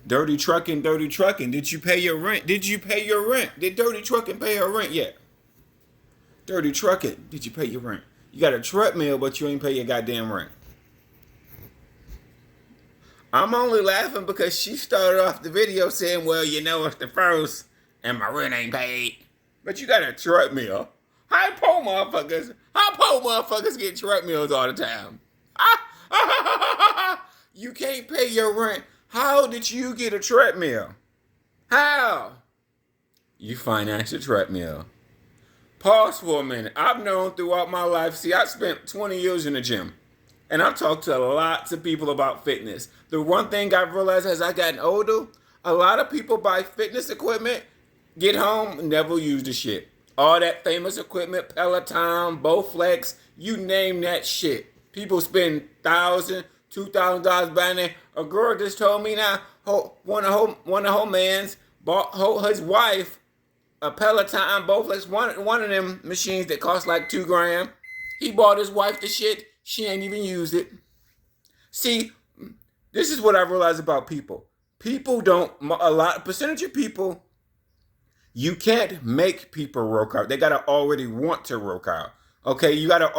Dirty trucking, dirty trucking. Did you pay your rent? Did you pay your rent? Did dirty trucking pay her rent yet? Dirty trucking. Did you pay your rent? You got a treadmill, but you ain't pay your goddamn rent. I'm only laughing because she started off the video saying, well, you know, it's the first and my rent ain't paid. But you got a treadmill. How poor motherfuckers get treadmills all the time? You can't pay your rent. How did you get a treadmill? How? You financed a treadmill. Pause for a minute. I've known throughout my life, see, I spent 20 years in the gym. And I've talked to lots of people about fitness. The one thing I've realized as I gotten older, a lot of people buy fitness equipment, get home, never use the shit. All that famous equipment, Peloton, Bowflex, you name that shit. People spend $1,000, $2,000 buying it. A girl just told me now, one of her mans bought his wife a Peloton, Bowflex, one of them machines that cost like $2,000. He bought his wife the shit. She ain't even used it. See, this is what I realize about people. People don't, percentage of people, you can't make people work out. They gotta already want to work out. Okay, you gotta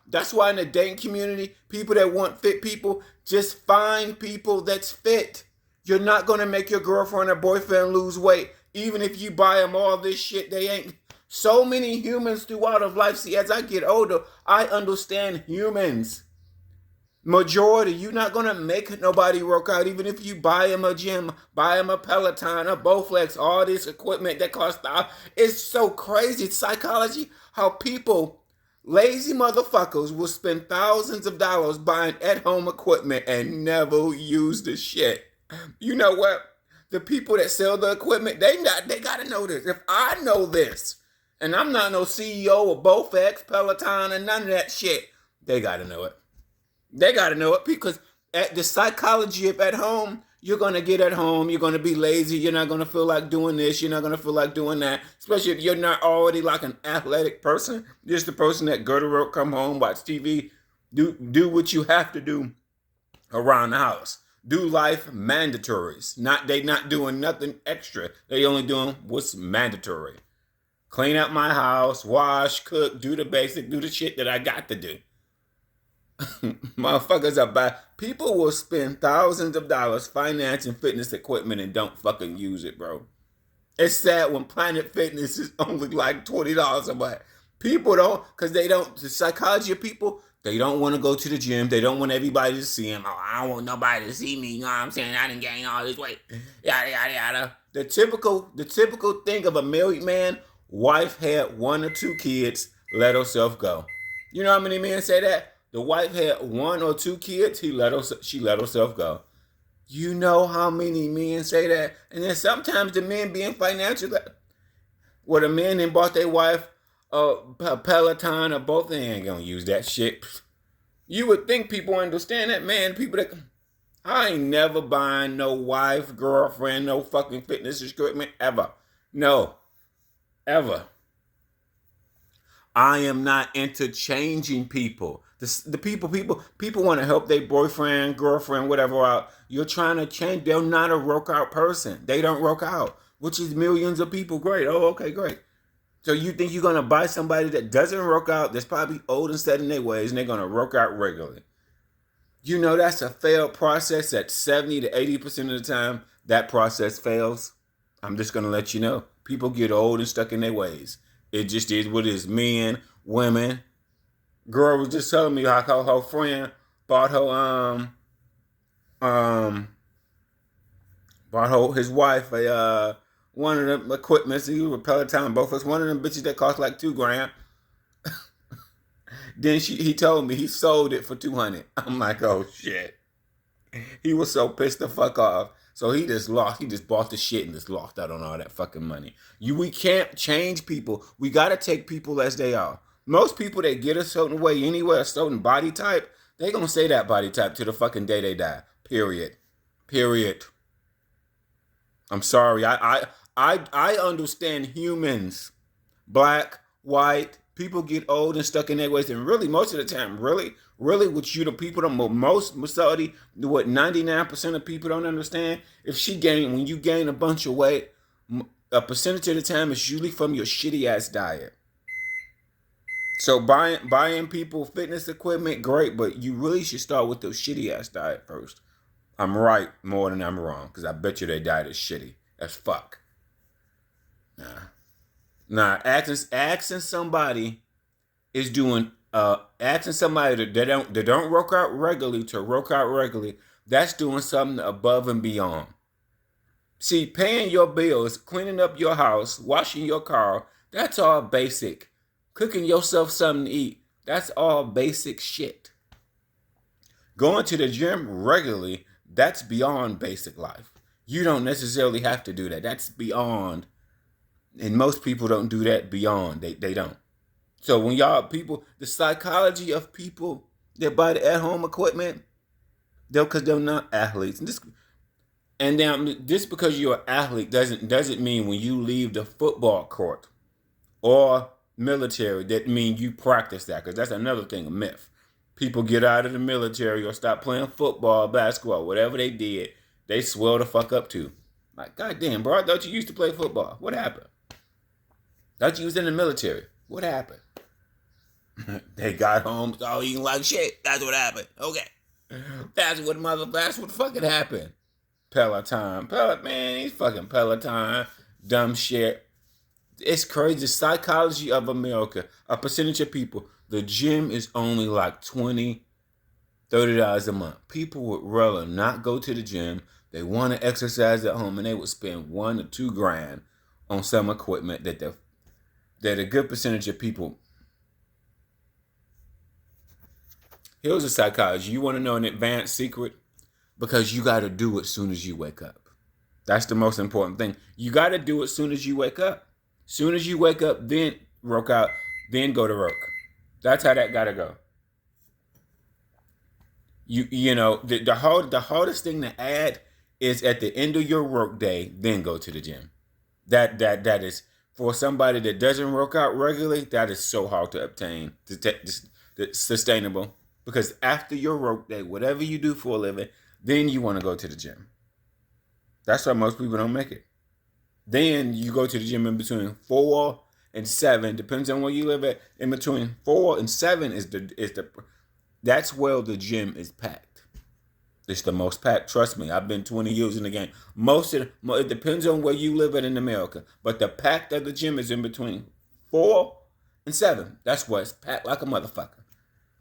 that's why in the dating community, people that want fit people, just find people that's fit. You're not gonna make your girlfriend or boyfriend lose weight. Even if you buy them all this shit, they ain't. So many humans throughout of life. See, as I get older, I understand humans. Majority, you're not going to make nobody work out. Even if you buy them a gym, buy them a Peloton, a Bowflex, all this equipment that costs. It's so crazy. It's psychology. How people, lazy motherfuckers, will spend thousands of dollars buying at-home equipment and never use the shit. You know what? The people that sell the equipment, they got to know this. If I know this, and I'm not no CEO of Bowflex, Peloton, and none of that shit, they got to know it. They got to know it because at the psychology of at home, you're going to get at home. You're going to be lazy. You're not going to feel like doing this. You're not going to feel like doing that. Especially if you're not already like an athletic person. Just the person that go to work, come home, watch TV, do what you have to do around the house. Do life mandatories. They not doing nothing extra. They only doing what's mandatory. Clean up my house, wash, cook, do the basic, do the shit that I got to do. Motherfuckers are bad. People will spend thousands of dollars financing fitness equipment and don't fucking use it, bro. It's sad when Planet Fitness is only like $20 a month. People don't, because they don't, the psychology of people, they don't want to go to the gym. They don't want everybody to see them. Oh, I don't want nobody to see me. You know what I'm saying? I done gained all this weight. Yada, yada, yada. The typical thing of a married man, wife had 1 or 2 kids, let herself go. You know how many men say that? The wife had 1 or 2 kids, she let herself go. You know how many men say that? And then sometimes the men being financial, where the men then bought their wife a Peloton or both, they ain't gonna use that shit. You would think people understand that, man. People that, I ain't never buying no wife, girlfriend, no fucking fitness equipment ever. No. Ever. I am not interchanging people. The people want to help their boyfriend, girlfriend, whatever out. You're trying to change. They're not a workout person. They don't work out, which is millions of people. Great. Oh, okay, great. So you think you're going to buy somebody that doesn't work out, that's probably old and set in their ways, and they're going to work out regularly. You know that's a failed process that 70 to 80% of the time that process fails. I'm just going to let you know. People get old and stuck in their ways. It just is what it is. Men, women. Girl was just telling me how her friend bought his wife a one of them equipments. He was a Peloton, both of us. One of them bitches that cost like $2,000. Then he told me he sold it for $200. I'm like, oh shit. He was so pissed the fuck off. So he just bought the shit and just lost out on all that fucking money. We can't change people. We gotta take people as they are. Most people that get a certain way anyway, a certain body type, they gonna say that body type to the fucking day they die. Period. I'm sorry. I understand humans. Black, white, people get old and stuck in their ways. And really, most of the time, really, really, what you the people, the most majority, what 99% of people don't understand, when you gain a bunch of weight, a percentage of the time it's usually from your shitty ass diet. So buying people fitness equipment, great, but you really should start with their shitty ass diet first. I'm right more than I'm wrong, because I bet you their diet is shitty as fuck. Asking somebody is doing asking somebody that don't work out regularly to work out regularly. That's doing something above and beyond. See, paying your bills, cleaning up your house, washing your car, that's all basic. Cooking yourself something to eat, that's all basic shit. Going to the gym regularly, that's beyond basic life. You don't necessarily have to do that. That's beyond. And most people don't do that beyond. They don't. So when the psychology of people that buy the at-home equipment, because they're not athletes. And then just because you're an athlete doesn't mean when you leave the football court or military, that means you practice that, because that's another thing, a myth. People get out of the military or stop playing football, basketball, whatever they did, they swell the fuck up to. Like, goddamn, bro, I thought you used to play football. What happened? Thought you was in the military. What happened? They got home, started eating like shit. That's what happened. Okay. That's what fucking happened. Peloton, man, he's fucking Peloton, dumb shit. It's crazy. The psychology of America, a percentage of people, the gym is only like $20, $30 a month. People would rather not go to the gym. They want to exercise at home, and they would spend $1 to $2 grand on some equipment that a good percentage of people. Here's a psychology. You want to know an advanced secret? Because you got to do it as soon as you wake up. That's the most important thing. You got to do it as soon as you wake up. Soon as you wake up, then work out, then go to work. That's how that got to go. You know, the hardest thing to add is at the end of your work day, then go to the gym. That is, for somebody that doesn't work out regularly, that is so hard to obtain, sustainable. Because after your work day, whatever you do for a living, then you want to go to the gym. That's why most people don't make it. Then you go to the gym in between 4 and 7, depends on where you live at. In between 4 and 7 that's where the gym is packed. It's the most packed. Trust me, I've been 20 years in the game. It depends on where you live in America, but the packed of the gym is in between 4 and 7. That's where it's packed like a motherfucker.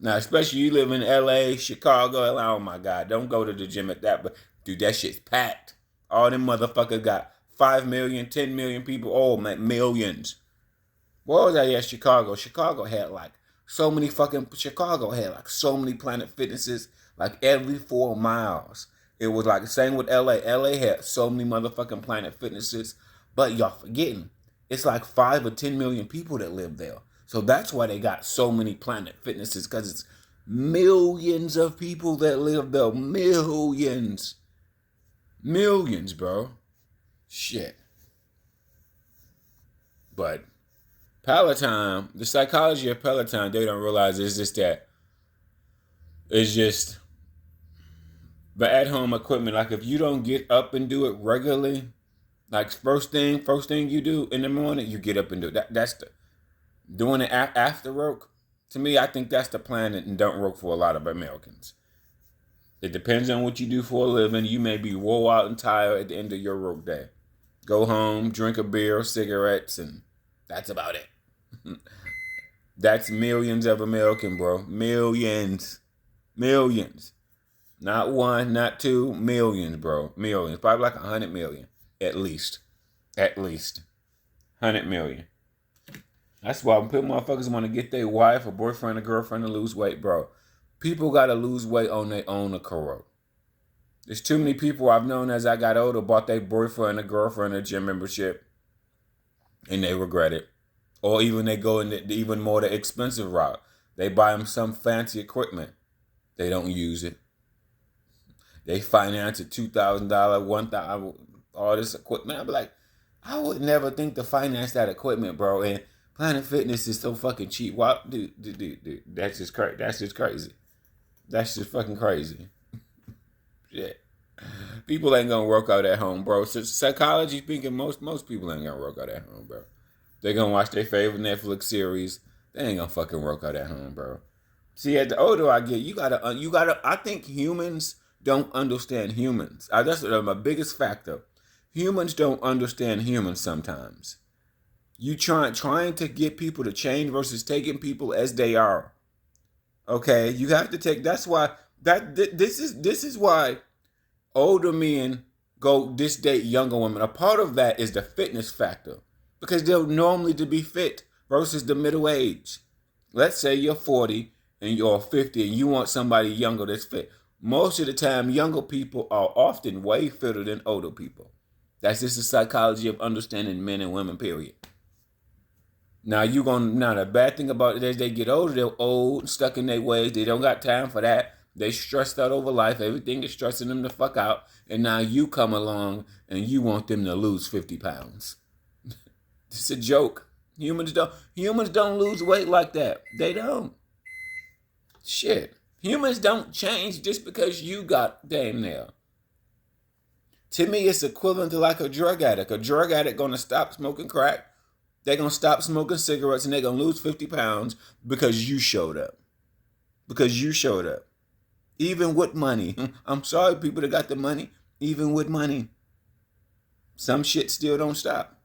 Now, especially you live in LA, Chicago, oh my God, don't go to the gym at that, but dude, that shit's packed. All them motherfuckers got 5 million, 10 million people, oh man, millions. What was that at Chicago? Chicago had so many Planet Fitnesses, like every 4 miles. It was like the same with LA. LA had so many motherfucking Planet Fitnesses, but y'all forgetting, it's like 5 or 10 million people that live there. So that's why they got so many Planet Fitnesses, because it's millions of people that live there. Millions. Millions, bro. Shit. But Peloton, the psychology of Peloton, they don't realize it's just the at-home equipment. Like, if you don't get up and do it regularly, like first thing you do in the morning, you get up and do it. That's doing it after work. To me, I think that's the plan and don't work for a lot of Americans. It depends on what you do for a living. You may be wore out and tired at the end of your work day. Go home, drink a beer, cigarettes, and that's about it. That's millions of Americans, bro. Millions. Not 1, not 2, millions, bro. Millions. Probably like 100 million. At least. 100 million. That's why people motherfuckers want to get their wife or boyfriend or girlfriend to lose weight, bro. People got to lose weight on their own accord. There's too many people I've known as I got older bought their boyfriend or girlfriend a gym membership and they regret it. Or even they go in even more the expensive route. They buy them some fancy equipment. They don't use it. They finance a $2,000, $1,000, all this equipment. I'm like, I would never think to finance that equipment, bro. And Planet Fitness is so fucking cheap. Why, dude, that's just crazy. That's just fucking crazy. Shit. People ain't gonna work out at home, bro. So psychology speaking, most people ain't gonna work out at home, bro. They gonna watch their favorite Netflix series. They ain't gonna fucking work out at home, bro. See, at the older I get, you gotta. I think humans don't understand humans. That's my biggest factor. Humans don't understand humans sometimes. You trying to get people to change versus taking people as they are. Okay, you have to take. That's why this is why older men go this date younger women. A part of that is the fitness factor because they're normally to be fit versus the middle age. Let's say you're 40 and you're 50 and you want somebody younger that's fit. Most of the time, younger people are often way fitter than older people. That's just the psychology of understanding men and women, period. Now the bad thing about it is they get older, they're old, stuck in their ways, they don't got time for that. They stressed out over life, everything is stressing them the fuck out, and now you come along and you want them to lose 50 pounds. It's a joke. Humans don't lose weight like that. They don't. Shit. Humans don't change just because you got damn near. To me, it's equivalent to like a drug addict. A drug addict gonna stop smoking crack. They're gonna stop smoking cigarettes and they're gonna lose 50 pounds because you showed up. Because you showed up. Even with money. I'm sorry, people that got the money. Even with money. Some shit still don't stop.